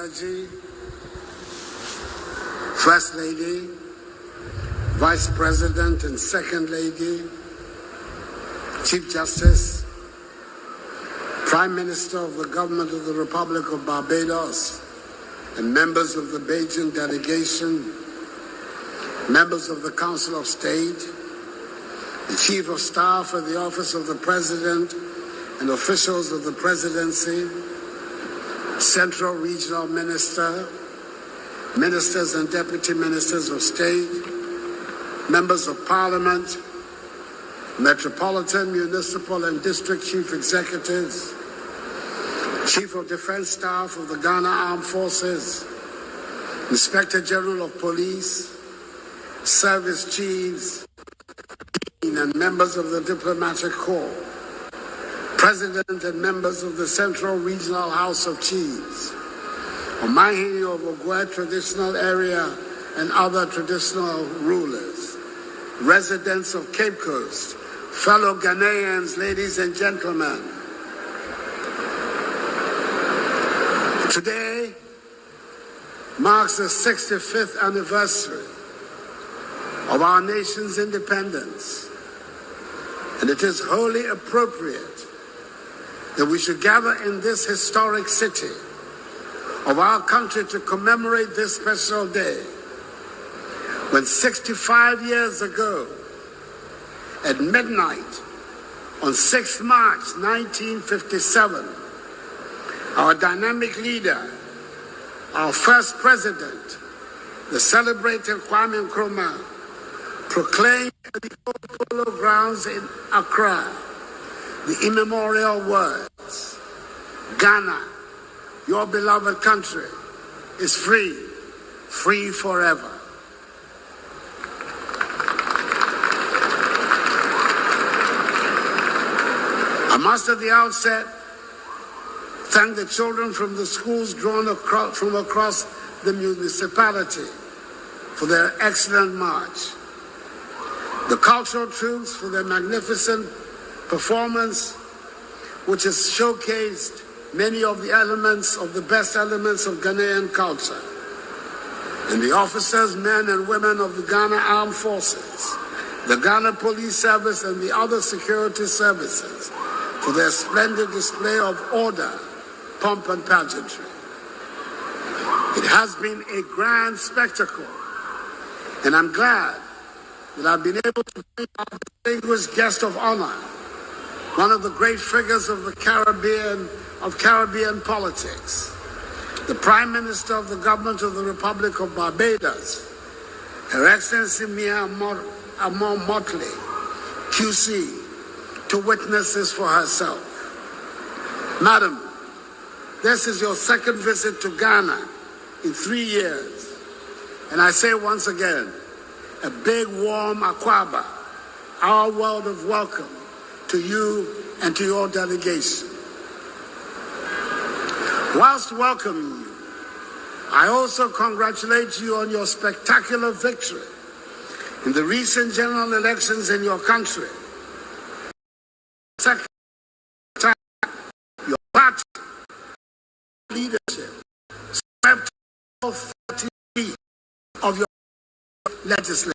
Clergy, First Lady, Vice President and Second Lady, Chief Justice, Prime Minister of the Government of the Republic of Barbados, and members of the Beijing delegation, members of the Council of State, the Chief of Staff at the Office of the President and officials of the Presidency, Central Regional Minister, Ministers and Deputy Ministers of State, Members of Parliament, Metropolitan, Municipal and District Chief Executives, Chief of Defense Staff of the Ghana Armed Forces, Inspector General of Police, Service Chiefs, and members of the Diplomatic Corps, President and members of the Central Regional House of Chiefs, Omahini of Ogwe Traditional Area and other traditional rulers, residents of Cape Coast, fellow Ghanaians, ladies and gentlemen. Today marks the 65th anniversary of our nation's independence, and it is wholly appropriate that we should gather in this historic city of our country to commemorate this special day when 65 years ago at midnight on 6th March 1957, our dynamic leader, our first president, the celebrated Kwame Nkrumah, proclaimed at the Old Polo Grounds in Accra the immemorial words, "Ghana, your beloved country, is free, free forever." I must at the outset thank the children from the schools drawn from across the municipality for their excellent march, the cultural troops for their magnificent performance, which has showcased many of the best elements of Ghanaian culture, and the officers, men and women of the Ghana Armed Forces, the Ghana Police Service and the other security services for their splendid display of order, pomp and pageantry. It has been a grand spectacle, and I'm glad that I've been able to bring our distinguished guest of honor, one of the great figures of the Caribbean politics, the Prime Minister of the Government of the Republic of Barbados, Her Excellency Mia Amon Motley, QC, to witness this for herself. Madam, this is your second visit to Ghana in 3 years, and I say once again, a big warm akwaba, our word of welcome to you and to your delegation. Whilst welcoming you, I also congratulate you on your spectacular victory in the recent general elections in your country. Second time, your party leadership swept all 30 feet of your legislature.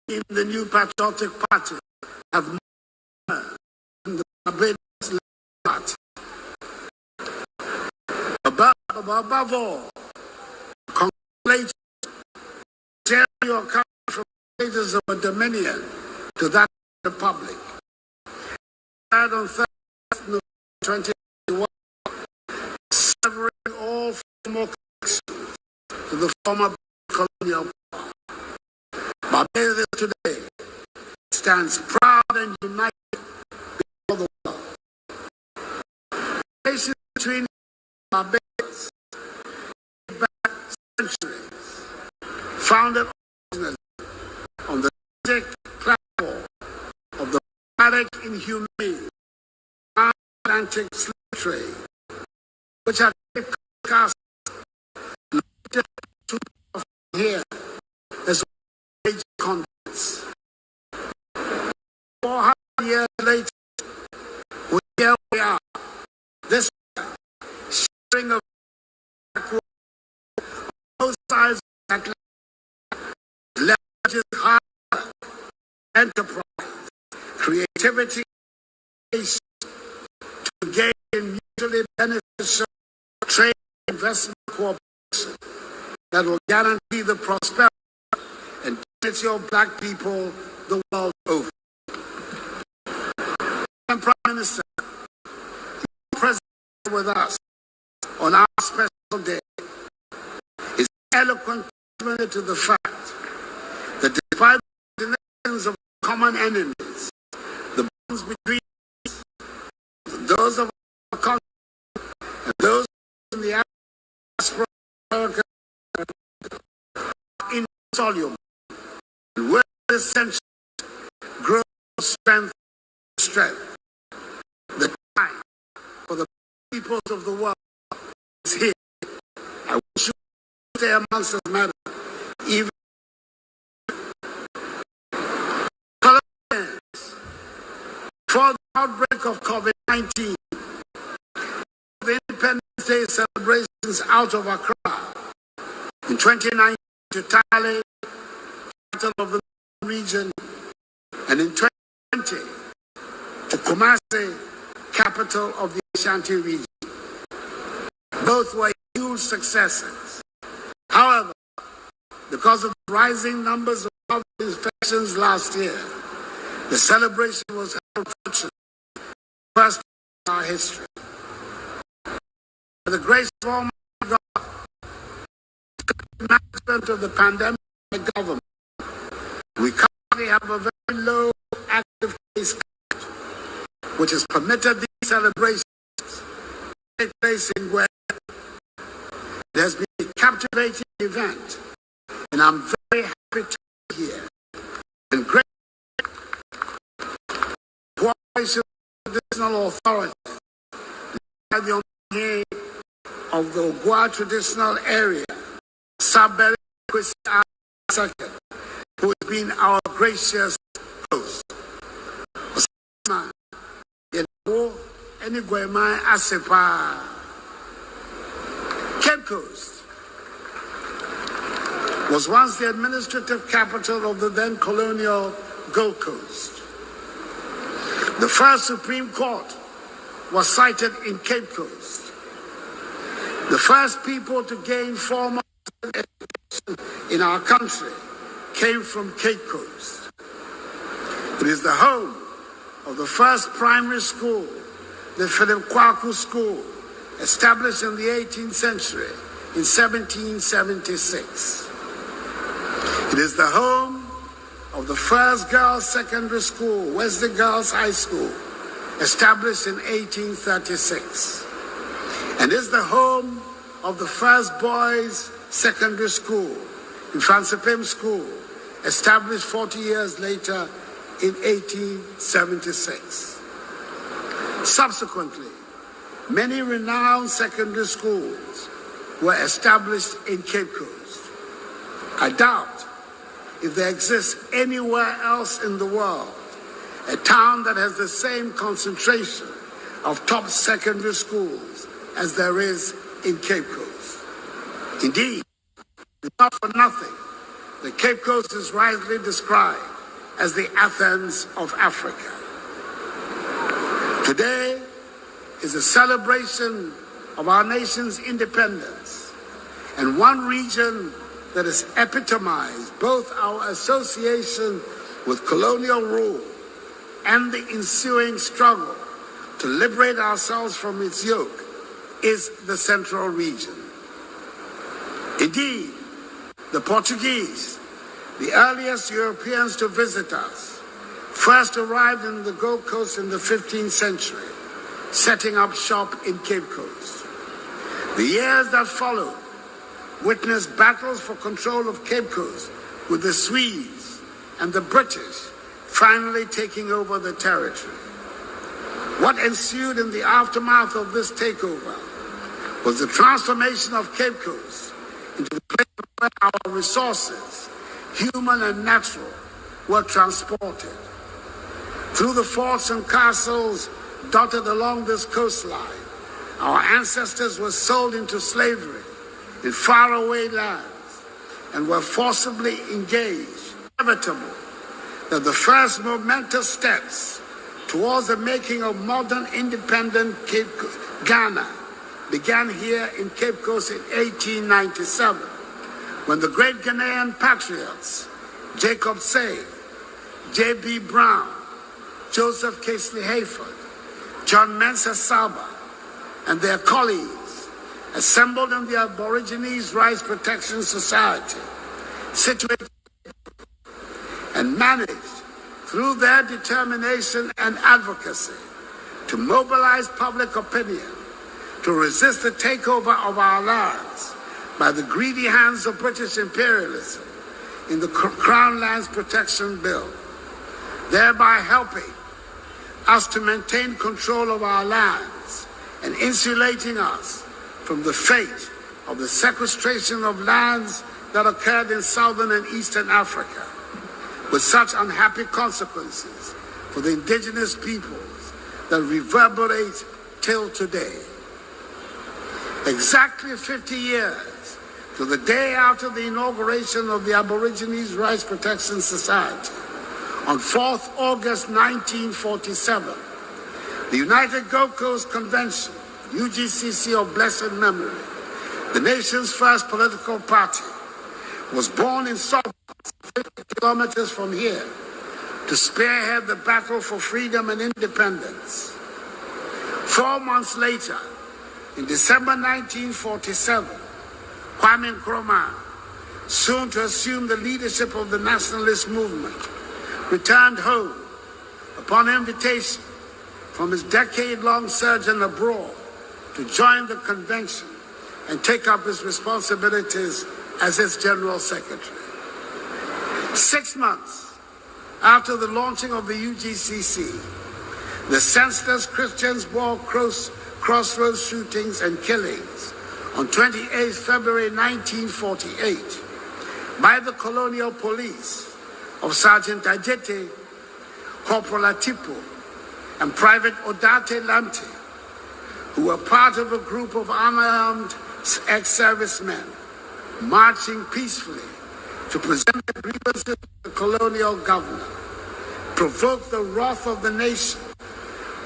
In the new patriotic party have more than the Barbados party. Above all, congratulations sharing your country from the stages of a dominion to that republic. On 30th November 2021, severing all former connections to the former colonial power. Barbados today stands proud and united before the world. Relations between Barbados back centuries, founded originally on the basic platform of the democratic and humane Atlantic slave trade, which had cast here as convicts. 400 years later, sides of Atlantic leverages hard work, enterprise, creativity, to gain mutually beneficial trade and investment cooperation that will guarantee the prosperity and dignity of Black people the world over. And Prime Minister, you present with us on our special day is eloquent testimony to the fact that despite the nations of common enemies, the bonds between those of our country and those in the diaspora America are insoluble. And where this century grows strength. The time for the peoples of the world is here. I wish you to stay amongst us, madam. Even before the outbreak of COVID-19, the Independence Day celebrations out of Accra in 2019 to Tale, capital of the region, and in 2020 to Kumasi, capital of the Ashanti region. Both were huge successes. However, because of the rising numbers of COVID infections last year, the celebration was held virtually, first in our history. By the grace of Almighty God, the management of the pandemic by government, we currently have a very low active case count, which has permitted these celebrations to take place in where there has been a captivating event, and I'm very happy to be here. And great cooperation with traditional authorities, by the Omani of the Ogwa traditional area, Saberi Kwesi II, who has been our gracious host. Cape Coast was once the administrative capital of the then colonial Gold Coast. The first Supreme Court was sited in Cape Coast. The first people to gain formal education in our country came from Cape Coast. It is the home of the first primary school, the Philip Kwaku School, established in the 18th century in 1776. It is the home of the first girls' secondary school, Wesley Girls High School, established in 1836. And is the home of the first boys' secondary school, Infansipim School, established 40 years later in 1876. Subsequently, many renowned secondary schools were established in Cape Coast. I doubt if there exists anywhere else in the world a town that has the same concentration of top secondary schools as there is in Cape Coast. Indeed, it's not for nothing that Cape Coast is rightly described as the Athens of Africa. Today is a celebration of our nation's independence, and one region that has epitomized both our association with colonial rule and the ensuing struggle to liberate ourselves from its yoke is the Central region. Indeed, the Portuguese, the earliest Europeans to visit us, first arrived in the Gold Coast in the 15th century, setting up shop in Cape Coast. The years that followed witnessed battles for control of Cape Coast, with the Swedes and the British finally taking over the territory. What ensued in the aftermath of this takeover was the transformation of Cape Coast into the place where our resources, human and natural, were transported. Through the forts and castles dotted along this coastline, our ancestors were sold into slavery in faraway lands and were forcibly engaged. Inevitable that the first momentous steps towards the making of modern independent Ghana began here in Cape Coast in 1897, when the great Ghanaian patriots Jacob Say, J.B. Brown, Joseph Casely Hayford, John Mensah Saba, and their colleagues assembled in the Aborigines Rights Protection Society, situated and managed through their determination and advocacy to mobilize public opinion to resist the takeover of our lands by the greedy hands of British imperialism in the Crown Lands Protection Bill, thereby helping us to maintain control of our lands and insulating us from the fate of the sequestration of lands that occurred in southern and eastern Africa, with such unhappy consequences for the indigenous peoples that reverberate till today. Exactly 50 years to the day after the inauguration of the Aborigines Rights Protection Society, on 4th August 1947, the United Gold Coast Convention, UGCC of blessed memory, the nation's first political party, was born in Salt, 50 kilometers from here, to spearhead the battle for freedom and independence. 4 months later, in December 1947, Kwame Nkrumah, soon to assume the leadership of the nationalist movement, returned home upon invitation from his decade-long sojourn abroad to join the convention and take up his responsibilities as its General Secretary. 6 months after the launching of the UGCC, the senseless Christians War crossroads shootings and killings on 28 February 1948 by the colonial police of Sergeant Ajete, Corporal Atipo, and Private Odate Lamte, who were part of a group of unarmed ex-servicemen marching peacefully to present their grievances to the colonial governor, provoked the wrath of the nation,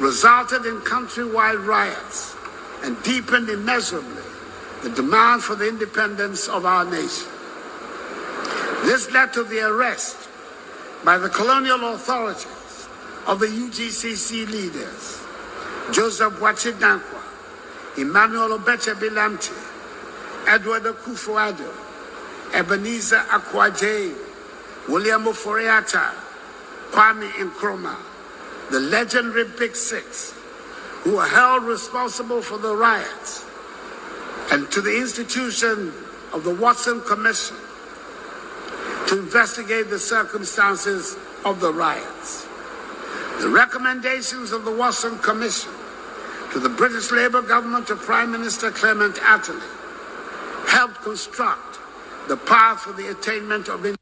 resulted in countrywide riots, and deepened immeasurably the demand for the independence of our nation. This led to the arrest by the colonial authorities of the UGCC leaders, Joseph Boachi Dankwa, Emmanuel Obechebi Lamte, Edward Akufo-Addo, Ebenezer Akwaje, William Ofori-Atta, Kwame Nkrumah, the legendary Big Six, who were held responsible for the riots, and to the institution of the Watson Commission to investigate the circumstances of the riots. The recommendations of the Watson Commission to the British Labour government of Prime Minister Clement Attlee helped construct the path for the attainment of independence.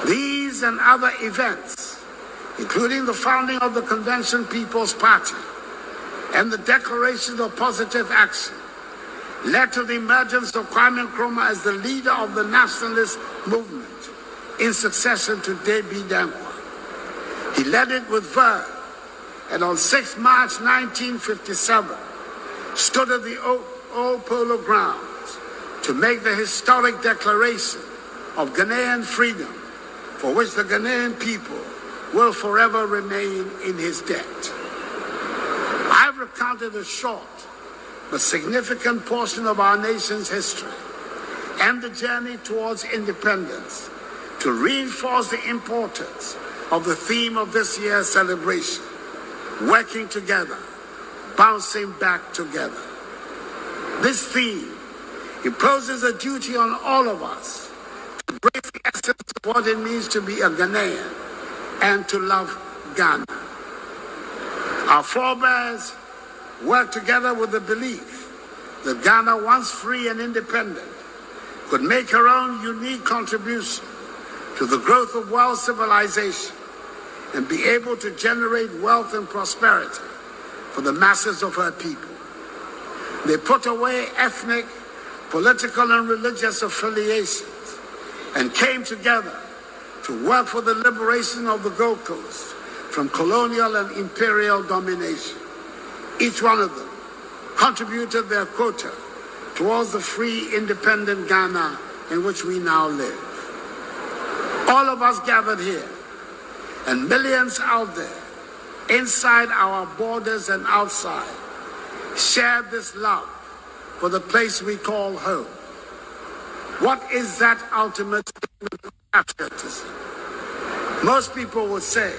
These and other events, including the founding of the Convention People's Party and the declaration of positive action, led to the emergence of Kwame Nkrumah as the leader of the nationalist movement in succession to J.B. Dankwa. He led it with verve, and on 6 March 1957, stood at the old polo grounds to make the historic declaration of Ghanaian freedom, for which the Ghanaian people will forever remain in his debt. I've recounted a short but significant portion of our nation's history and the journey towards independence to reinforce the importance of the theme of this year's celebration: working together, bouncing back together. This theme imposes a duty on all of us to embrace the essence of what it means to be a Ghanaian and to love Ghana. Our forebears worked together with the belief that Ghana, once free and independent, could make her own unique contribution to the growth of world civilization and be able to generate wealth and prosperity for the masses of her people. They put away ethnic, political and religious affiliations, and came together to work for the liberation of the Gold Coast from colonial and imperial domination. Each one of them contributed their quota towards the free, independent Ghana in which we now live. All of us gathered here, and millions out there, inside our borders and outside, share this love for the place we call home. What is that ultimate statement of patriotism? Most people would say,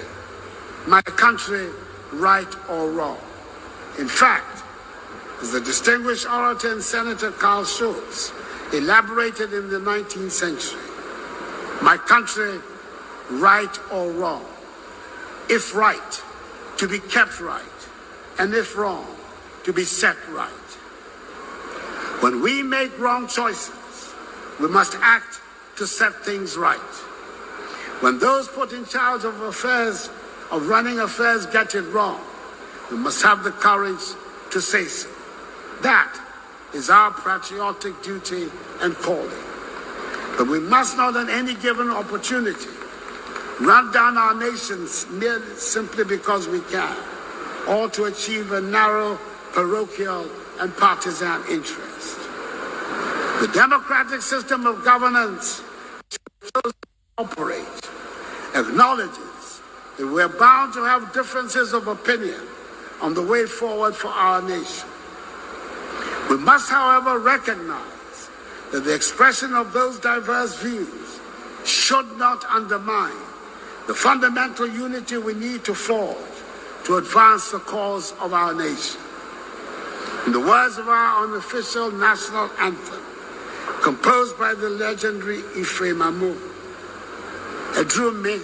my country, right or wrong. In fact, as the distinguished orator and Senator Carl Schultz elaborated in the 19th century, my country, right or wrong. If right, to be kept right, and if wrong, to be set right. When we make wrong choices, we must act to set things right. When those put in charge of affairs, of running affairs, get it wrong, we must have the courage to say so. That is our patriotic duty and calling. But we must not at any given opportunity run down our nations merely simply because we can, or to achieve a narrow parochial and partisan interest. The democratic system of governance should operate, acknowledges that we're bound to have differences of opinion on the way forward for our nation. We must, however, recognize that the expression of those diverse views should not undermine the fundamental unity we need to forge to advance the cause of our nation. In the words of our unofficial national anthem, composed by the legendary Ife Mamu, Edrume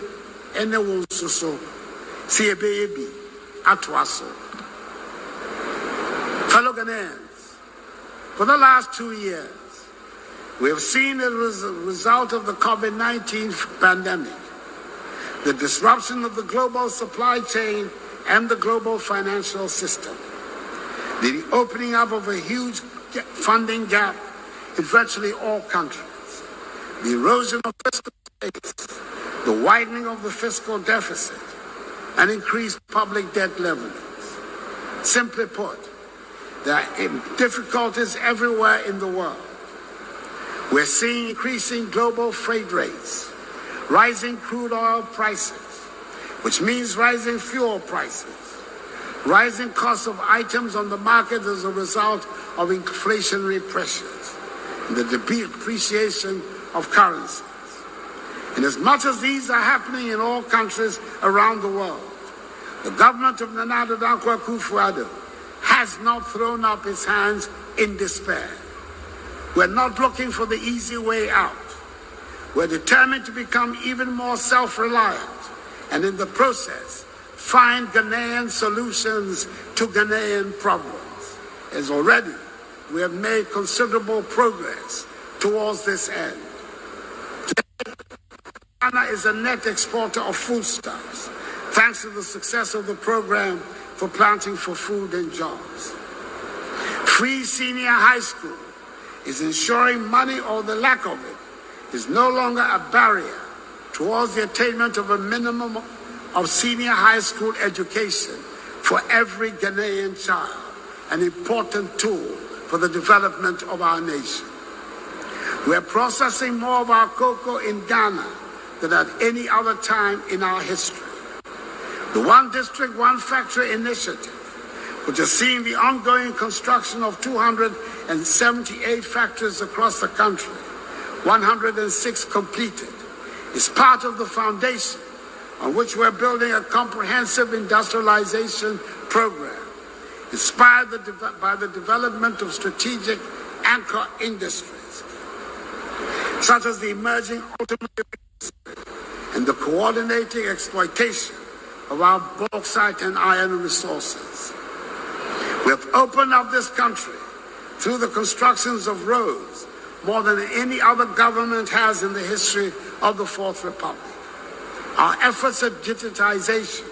ene wonsoso si ebeyebi atwaso. Fellow Ghanaians, for the last 2 years, we have seen as a result of the COVID-19 pandemic, the disruption of the global supply chain and the global financial system, the opening up of a huge funding gap in virtually all countries, the erosion of fiscal space, the widening of the fiscal deficit, and increased public debt levels. Simply put, there are difficulties everywhere in the world. We're seeing increasing global freight rates, rising crude oil prices, which means rising fuel prices, rising costs of items on the market as a result of inflationary pressures, and the depreciation of currencies. And as much as these are happening in all countries around the world, the government of Nana Addo has not thrown up its hands in despair. We're not looking for the easy way out. We're determined to become even more self-reliant and in the process find Ghanaian solutions to Ghanaian problems. As already we have made considerable progress towards this end. Today, Ghana is a net exporter of foodstuffs, thanks to the success of the program for Planting for Food and Jobs. Free senior high school is ensuring money, or the lack of it, is no longer a barrier towards the attainment of a minimum of senior high school education for every Ghanaian child, an important tool for the development of our nation. We are processing more of our cocoa in Ghana than at any other time in our history. The One District, One Factory initiative, which has seen the ongoing construction of 278 factories across the country, 106 completed, is part of the foundation on which we're building a comprehensive industrialization program, inspired by the development of strategic anchor industries, such as the emerging automobile industry and the coordinating exploitation of our bauxite and iron resources. We have opened up this country through the constructions of roads more than any other government has in the history of the Fourth Republic. Our efforts at digitization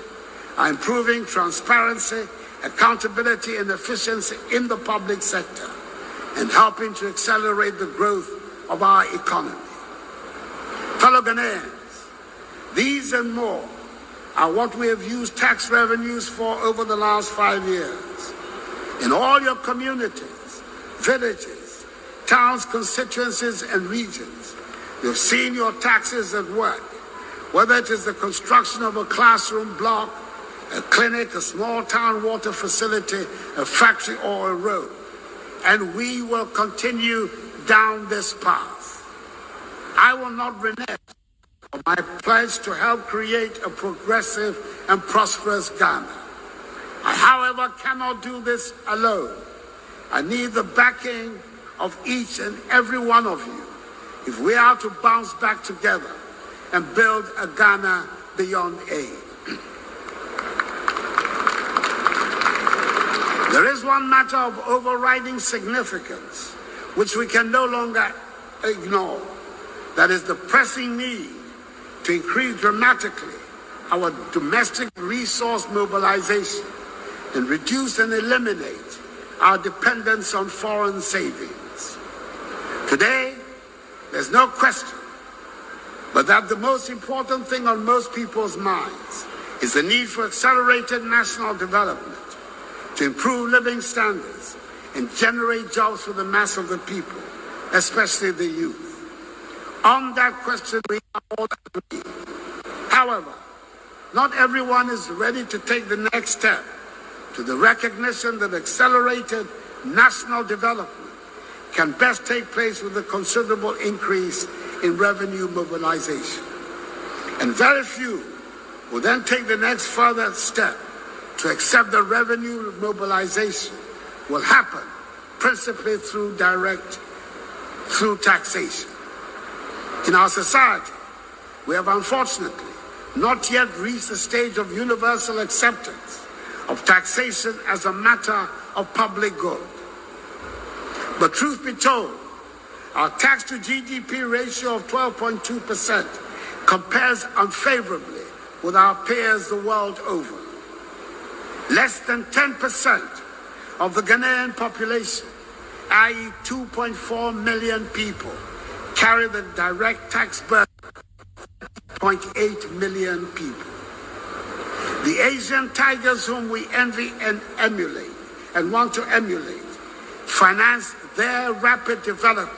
are improving transparency, accountability, and efficiency in the public sector, and helping to accelerate the growth of our economy. Fellow Ghanaians, these and more are what we have used tax revenues for over the last 5 years. In all your communities, villages, towns, constituencies, and regions, you've seen your taxes at work, whether it is the construction of a classroom block, a clinic, a small town water facility, a factory, or a road. And we will continue down this path. I will not renege on my pledge to help create a progressive and prosperous Ghana. I, however, cannot do this alone. I need the backing of each and every one of you if we are to bounce back together and build a Ghana beyond aid. There is one matter of overriding significance which we can no longer ignore. That is the pressing need to increase dramatically our domestic resource mobilization and reduce and eliminate our dependence on foreign savings. Today, there's no question but that the most important thing on most people's minds is the need for accelerated national development to improve living standards and generate jobs for the mass of the people, especially the youth. On that question, we are all agreed. However, not everyone is ready to take the next step to the recognition that accelerated national development can best take place with a considerable increase in revenue mobilization. And very few will then take the next further step to accept that revenue mobilization will happen principally through taxation. In our society, we have unfortunately not yet reached the stage of universal acceptance of taxation as a matter of public good. But truth be told, our tax to GDP ratio of 12.2% compares unfavorably with our peers the world over. Less than 10% of the Ghanaian population, i.e. 2.4 million people, carry the direct tax burden of 0.8 million people. The Asian tigers whom we envy and emulate and want to emulate finance their rapid development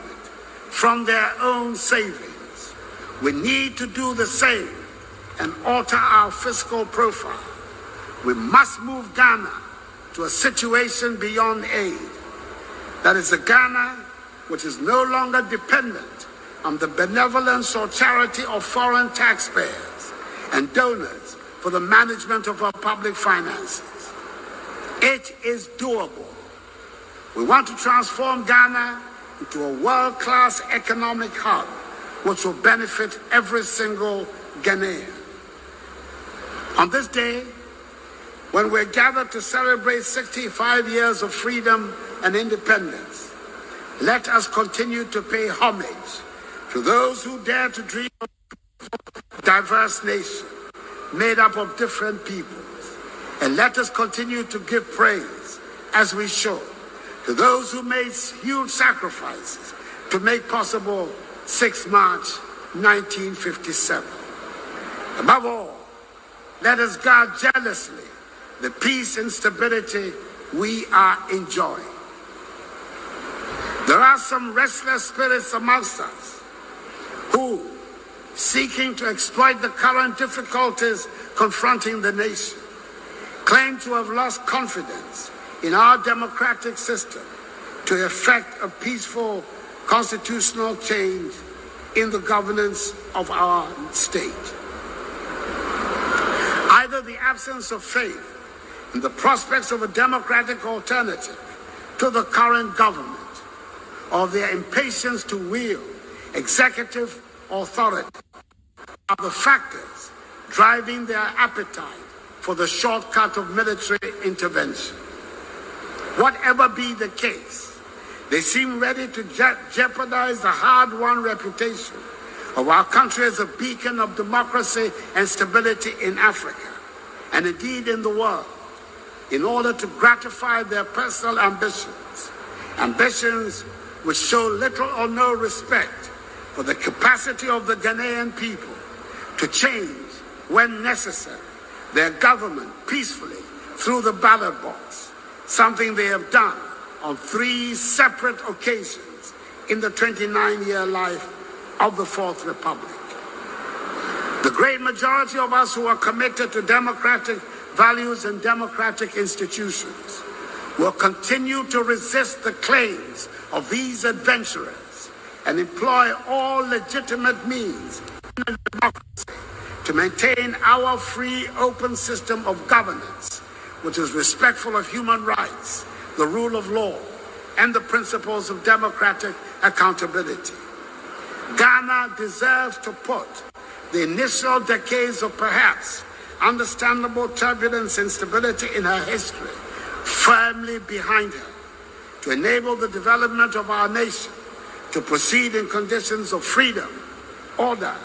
from their own savings. We need to do the same and alter our fiscal profile. We must move Ghana to a situation beyond aid. That is a Ghana which is no longer dependent on the benevolence or charity of foreign taxpayers and donors for the management of our public finances. It is doable. We want to transform Ghana into a world-class economic hub which will benefit every single Ghanaian. On this day, when we're gathered to celebrate 65 years of freedom and independence, let us continue to pay homage to those who dare to dream of a diverse nation made up of different peoples. And let us continue to give praise, as we should, to those who made huge sacrifices to make possible 6 March 1957. Above all, let us guard jealously the peace and stability we are enjoying. There are some restless spirits amongst us who, seeking to exploit the current difficulties confronting the nation, claim to have lost confidence in our democratic system to effect a peaceful constitutional change in the governance of our state. Either the absence of faith in the prospects of a democratic alternative to the current government, or their impatience to wield executive authority are the factors driving their appetite for the shortcut of military intervention. Whatever be the case, they seem ready to jeopardize the hard-won reputation of our country as a beacon of democracy and stability in Africa, and indeed in the world, in order to gratify their personal ambitions ambitions which show little or no respect for the capacity of the Ghanaian people to change, when necessary, their government peacefully through the ballot box, something they have done on 3 separate occasions in the 29-year life of the Fourth Republic. The great majority of us who are committed to democratic values and democratic institutions will continue to resist the claims of these adventurers and employ all legitimate means in democracy to maintain our free, open system of governance, which is respectful of human rights, the rule of law, and the principles of democratic accountability. Ghana deserves to put the initial decades of perhaps understandable turbulence and instability in her history firmly behind her, to enable the development of our nation to proceed in conditions of freedom, order,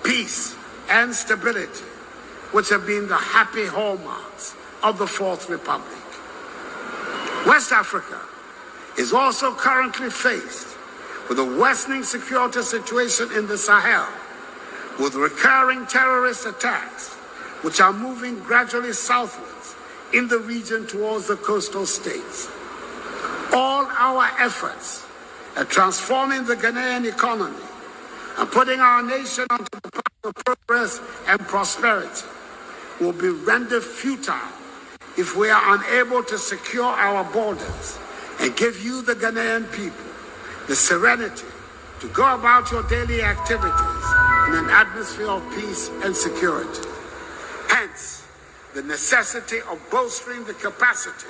peace, and stability, which have been the happy hallmarks of the Fourth Republic. West Africa is also currently faced with a worsening security situation in the Sahel, with recurring terrorist attacks which are moving gradually southwards in the region towards the coastal states. All our efforts at transforming the Ghanaian economy and putting our nation onto the path of progress and prosperity will be rendered futile if we are unable to secure our borders and give you, the Ghanaian people, the serenity to go about your daily activities in an atmosphere of peace and security. Hence, the necessity of bolstering the capacity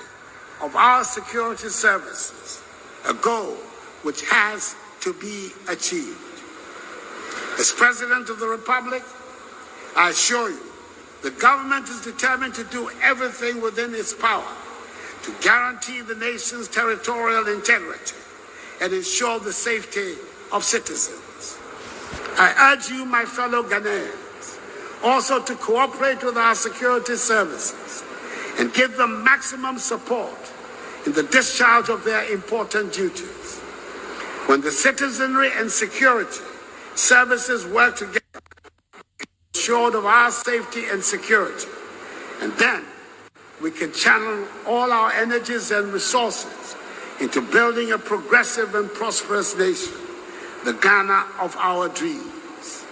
of our security services, a goal which has to be achieved. As President of the Republic, I assure you, the government is determined to do everything within its power to guarantee the nation's territorial integrity and ensure the safety of citizens. I urge you, my fellow Ghanaians, also to cooperate with our security services and give them maximum support in the discharge of their important duties. When the citizenry and security services work together, assured of our safety and security, and then we can channel all our energies and resources into building a progressive and prosperous nation, the Ghana of our dreams.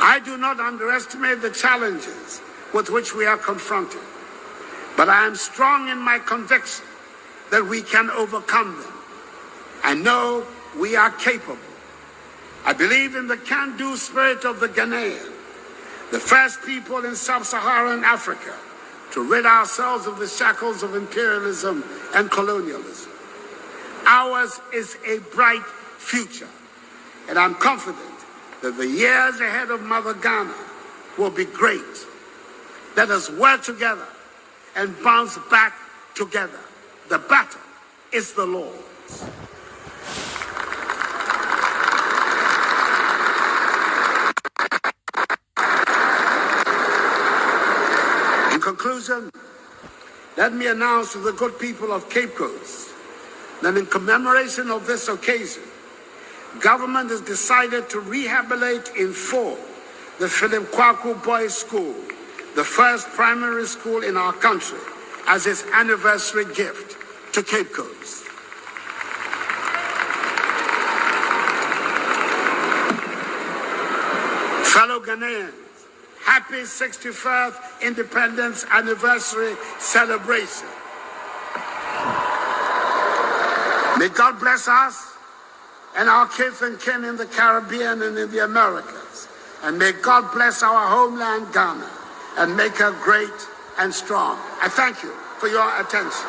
I do not underestimate the challenges with which we are confronted, but I am strong in my conviction that we can overcome them. I know we are capable. I believe in the can-do spirit of the Ghanaian, the first people in sub-Saharan Africa to rid ourselves of the shackles of imperialism and colonialism. Ours is a bright future, and I'm confident that the years ahead of Mother Ghana will be great. Let us work together and bounce back together. The battle is the Lord's. In conclusion, let me announce to the good people of Cape Coast that in commemoration of this occasion, government has decided to rehabilitate in full the Philip Kwaku Boys School, the first primary school in our country, as its anniversary gift to Cape Coast. Fellow Ghanaians, happy 61st Independence Anniversary celebration. May God bless us and our kith and kin in the Caribbean and in the Americas. And may God bless our homeland, Ghana, and make her great and strong. I thank you for your attention.